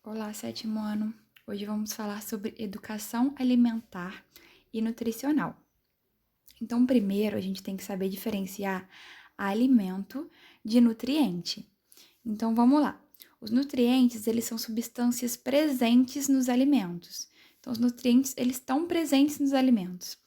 Olá, sétimo ano. Hoje vamos falar sobre educação alimentar e nutricional. Então, primeiro a gente tem que saber diferenciar alimento de nutriente. Então, vamos lá. Os nutrientes, eles são substâncias presentes nos alimentos. Então, os nutrientes, eles estão presentes nos alimentos,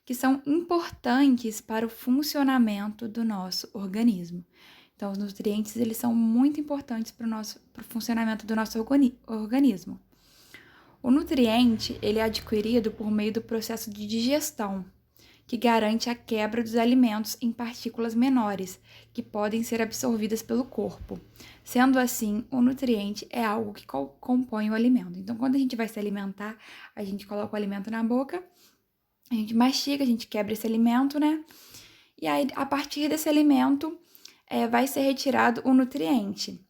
que são importantes para o funcionamento do nosso organismo. Então, os nutrientes, eles são muito importantes para o funcionamento do nosso organismo. O nutriente, ele é adquirido por meio do processo de digestão, que garante a quebra dos alimentos em partículas menores, que podem ser absorvidas pelo corpo. Sendo assim, o nutriente é algo que compõe o alimento. Então, quando a gente vai se alimentar, a gente coloca o alimento na boca, a gente mastiga, a gente quebra esse alimento, né? E aí, a partir desse alimento, vai ser retirado o nutriente.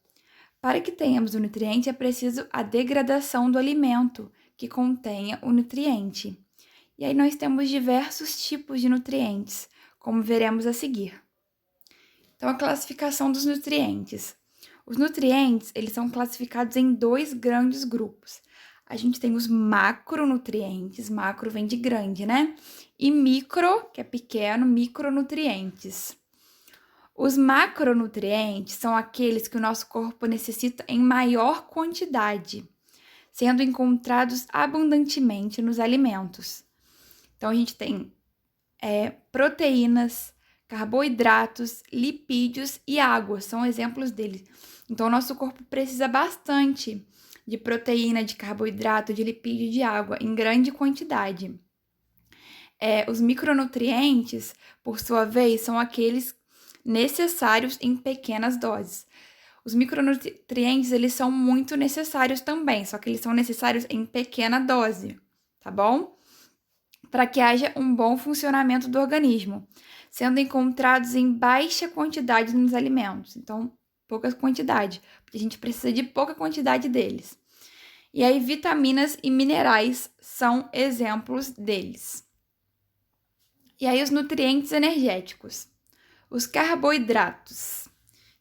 Para que tenhamos o nutriente, é preciso a degradação do alimento que contenha o nutriente. E aí nós temos diversos tipos de nutrientes, como veremos a seguir. Então, a classificação dos nutrientes. Os nutrientes, eles são classificados em dois grandes grupos. A gente tem os macronutrientes, macro vem de grande, né? E micro, que é pequeno, micronutrientes. Os macronutrientes são aqueles que o nosso corpo necessita em maior quantidade, sendo encontrados abundantemente nos alimentos. Então, a gente tem proteínas, carboidratos, lipídios e água, são exemplos deles. Então, o nosso corpo precisa bastante de proteína, de carboidrato, de lipídio e de água, em grande quantidade. Os micronutrientes, por sua vez, são aqueles necessários em pequenas doses. Os micronutrientes, eles são muito necessários também, só que eles são necessários em pequena dose, tá bom? Para que haja um bom funcionamento do organismo, sendo encontrados em baixa quantidade nos alimentos. Então, pouca quantidade, porque a gente precisa de pouca quantidade deles. E aí, vitaminas e minerais são exemplos deles. E aí, os nutrientes energéticos. Os carboidratos.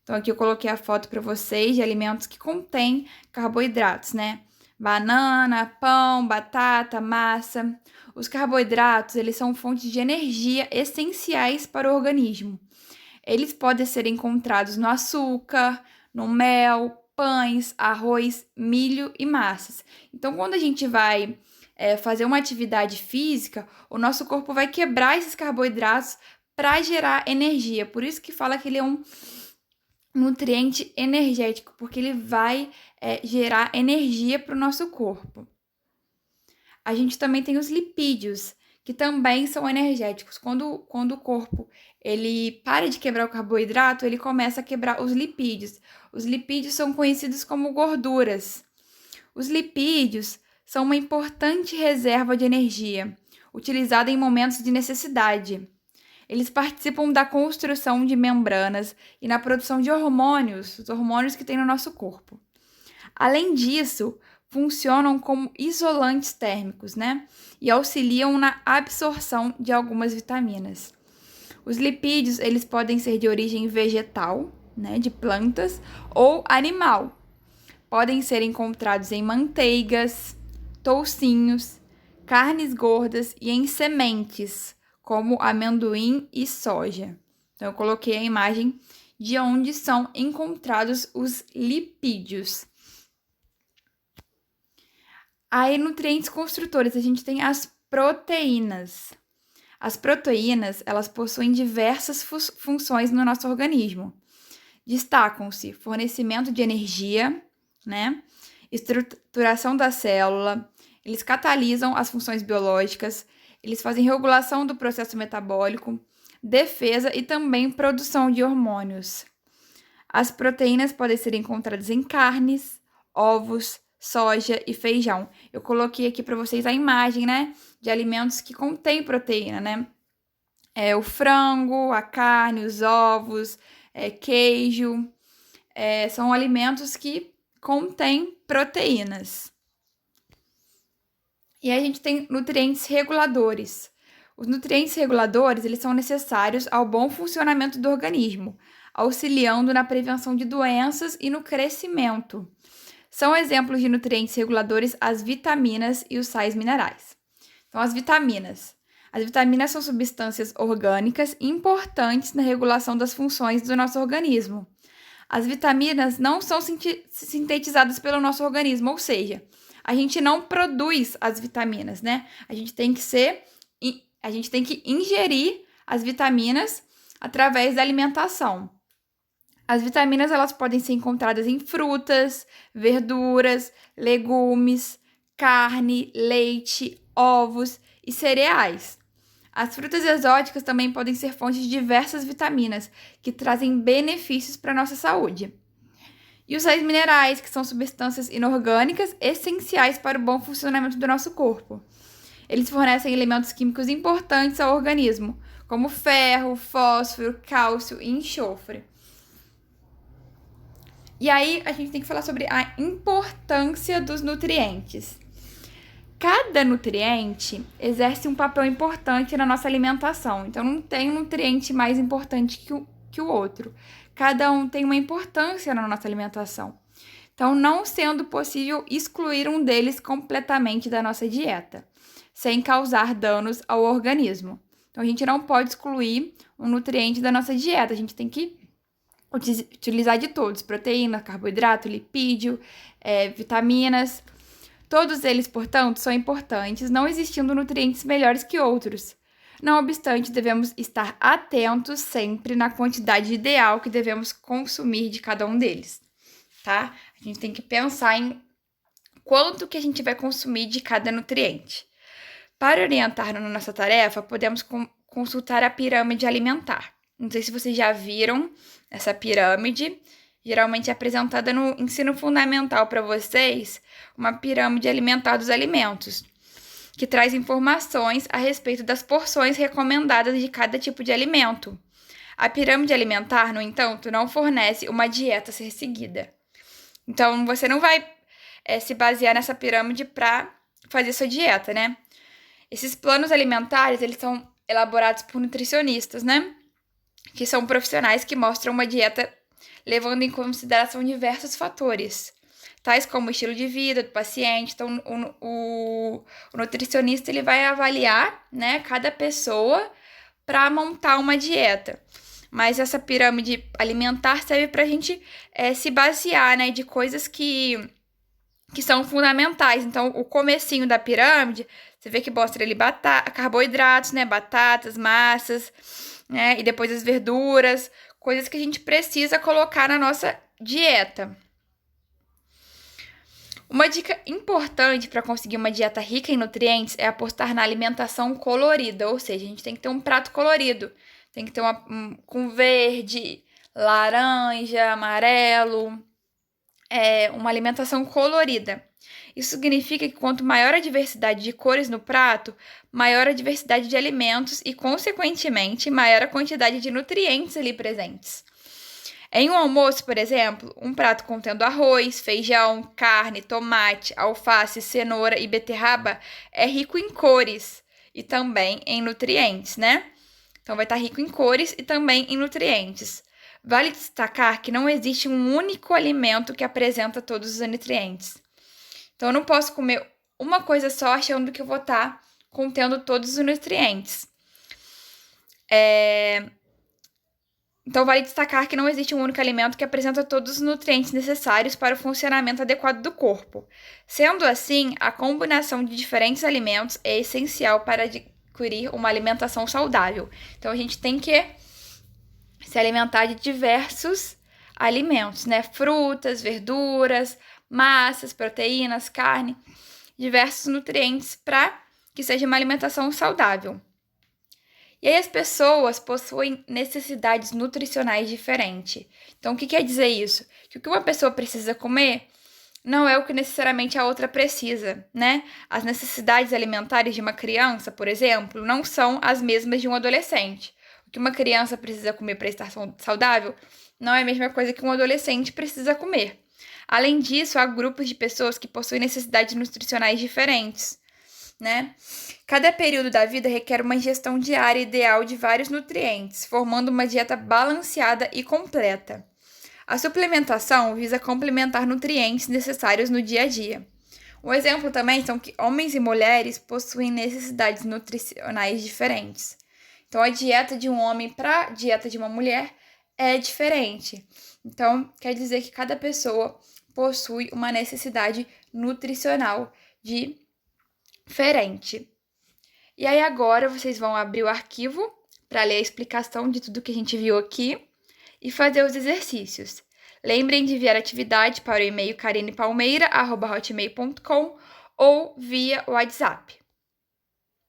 Então, aqui eu coloquei a foto para vocês de alimentos que contêm carboidratos, né? Banana, pão, batata, massa. Os carboidratos, eles são fontes de energia essenciais para o organismo. Eles podem ser encontrados no açúcar, no mel, pães, arroz, milho e massas. Então, quando a gente vai fazer uma atividade física, o nosso corpo vai quebrar esses carboidratos para gerar energia. Por isso que fala que ele é um nutriente energético, porque ele vai gerar energia para o nosso corpo. A gente também tem os lipídios, que também são energéticos. Quando o corpo ele para de quebrar o carboidrato, ele começa a quebrar os lipídios. Os lipídios são conhecidos como gorduras. Os lipídios são uma importante reserva de energia, utilizada em momentos de necessidade. Eles participam da construção de membranas e na produção de hormônios, os hormônios que tem no nosso corpo. Além disso, funcionam como isolantes térmicos, né? E auxiliam na absorção de algumas vitaminas. Os lipídios, eles podem ser de origem vegetal, né, de plantas, ou animal. Podem ser encontrados em manteigas, toucinhos, carnes gordas e em sementes, como amendoim e soja. Então, eu coloquei a imagem de onde são encontrados os lipídios. Aí, nutrientes construtores, a gente tem as proteínas. As proteínas, elas possuem diversas funções no nosso organismo. Destacam-se fornecimento de energia, né? Estruturação da célula, eles catalisam as funções biológicas, eles fazem regulação do processo metabólico, defesa e também produção de hormônios. As proteínas podem ser encontradas em carnes, ovos, soja e feijão. Eu coloquei aqui para vocês a imagem, né, de alimentos que contêm proteína, né? O frango, a carne, os ovos, queijo, são alimentos que contêm proteínas. E aí a gente tem nutrientes reguladores. Os nutrientes reguladores, eles são necessários ao bom funcionamento do organismo, auxiliando na prevenção de doenças e no crescimento. São exemplos de nutrientes reguladores as vitaminas e os sais minerais. Então, as vitaminas. As vitaminas são substâncias orgânicas importantes na regulação das funções do nosso organismo. As vitaminas não são sintetizadas pelo nosso organismo, ou seja, a gente não produz as vitaminas, né? A gente tem que ingerir as vitaminas através da alimentação. As vitaminas elas podem ser encontradas em frutas, verduras, legumes, carne, leite, ovos e cereais. As frutas exóticas também podem ser fontes de diversas vitaminas que trazem benefícios para a nossa saúde. E os sais minerais, que são substâncias inorgânicas essenciais para o bom funcionamento do nosso corpo. Eles fornecem elementos químicos importantes ao organismo, como ferro, fósforo, cálcio e enxofre. E aí, a gente tem que falar sobre a importância dos nutrientes. Cada nutriente exerce um papel importante na nossa alimentação. Então, não tem um nutriente mais importante que o outro. Cada um tem uma importância na nossa alimentação. Então, não sendo possível excluir um deles completamente da nossa dieta, sem causar danos ao organismo. Então, a gente não pode excluir um nutriente da nossa dieta. A gente tem que utilizar de todos: proteína, carboidrato, lipídio, vitaminas. Todos eles, portanto, são importantes, não existindo nutrientes melhores que outros. Não obstante, devemos estar atentos sempre na quantidade ideal que devemos consumir de cada um deles, tá? A gente tem que pensar em quanto que a gente vai consumir de cada nutriente. Para orientar na nossa tarefa, podemos consultar a pirâmide alimentar. Não sei se vocês já viram essa pirâmide. Geralmente é apresentada no ensino fundamental para vocês, uma pirâmide alimentar dos alimentos, que traz informações a respeito das porções recomendadas de cada tipo de alimento. A pirâmide alimentar, no entanto, não fornece uma dieta a ser seguida. Então, você não vai se basear nessa pirâmide para fazer sua dieta, né? Esses planos alimentares, eles são elaborados por nutricionistas, né? Que são profissionais que mostram uma dieta levando em consideração diversos fatores, tais como o estilo de vida do paciente. Então, o nutricionista ele vai avaliar, né, cada pessoa para montar uma dieta. Mas essa pirâmide alimentar serve para a gente se basear, né, de coisas que são fundamentais. Então, o comecinho da pirâmide, você vê que mostra ali carboidratos, né, batatas, massas, né, e depois as verduras, coisas que a gente precisa colocar na nossa dieta. Uma dica importante para conseguir uma dieta rica em nutrientes é apostar na alimentação colorida, ou seja, a gente tem que ter um prato colorido. Tem que ter com verde, laranja, amarelo, uma alimentação colorida. Isso significa que quanto maior a diversidade de cores no prato, maior a diversidade de alimentos e, consequentemente, maior a quantidade de nutrientes ali presentes. Em um almoço, por exemplo, um prato contendo arroz, feijão, carne, tomate, alface, cenoura e beterraba é rico em cores e também em nutrientes, né? Então, vai estar rico em cores e também em nutrientes. Vale destacar que não existe um único alimento que apresenta todos os nutrientes. Então, eu não posso comer uma coisa só achando que eu vou estar contendo todos os nutrientes. Então, vale destacar que não existe um único alimento que apresenta todos os nutrientes necessários para o funcionamento adequado do corpo. Sendo assim, a combinação de diferentes alimentos é essencial para adquirir uma alimentação saudável. Então, a gente tem que se alimentar de diversos alimentos, né? Frutas, verduras, massas, proteínas, carne, diversos nutrientes para que seja uma alimentação saudável. E aí as pessoas possuem necessidades nutricionais diferentes. Então, o que quer dizer isso? Que o que uma pessoa precisa comer não é o que necessariamente a outra precisa, né? As necessidades alimentares de uma criança, por exemplo, não são as mesmas de um adolescente. O que uma criança precisa comer para estar saudável não é a mesma coisa que um adolescente precisa comer. Além disso, há grupos de pessoas que possuem necessidades nutricionais diferentes, né? Cada período da vida requer uma ingestão diária ideal de vários nutrientes, formando uma dieta balanceada e completa. A suplementação visa complementar nutrientes necessários no dia a dia. Um exemplo também são que homens e mulheres possuem necessidades nutricionais diferentes. Então, a dieta de um homem para a dieta de uma mulher é diferente. Então, quer dizer que cada pessoa possui uma necessidade nutricional diferente. E aí, agora, vocês vão abrir o arquivo para ler a explicação de tudo que a gente viu aqui e fazer os exercícios. Lembrem de enviar atividade para o e-mail karinepalmeira@hotmail.com ou via WhatsApp.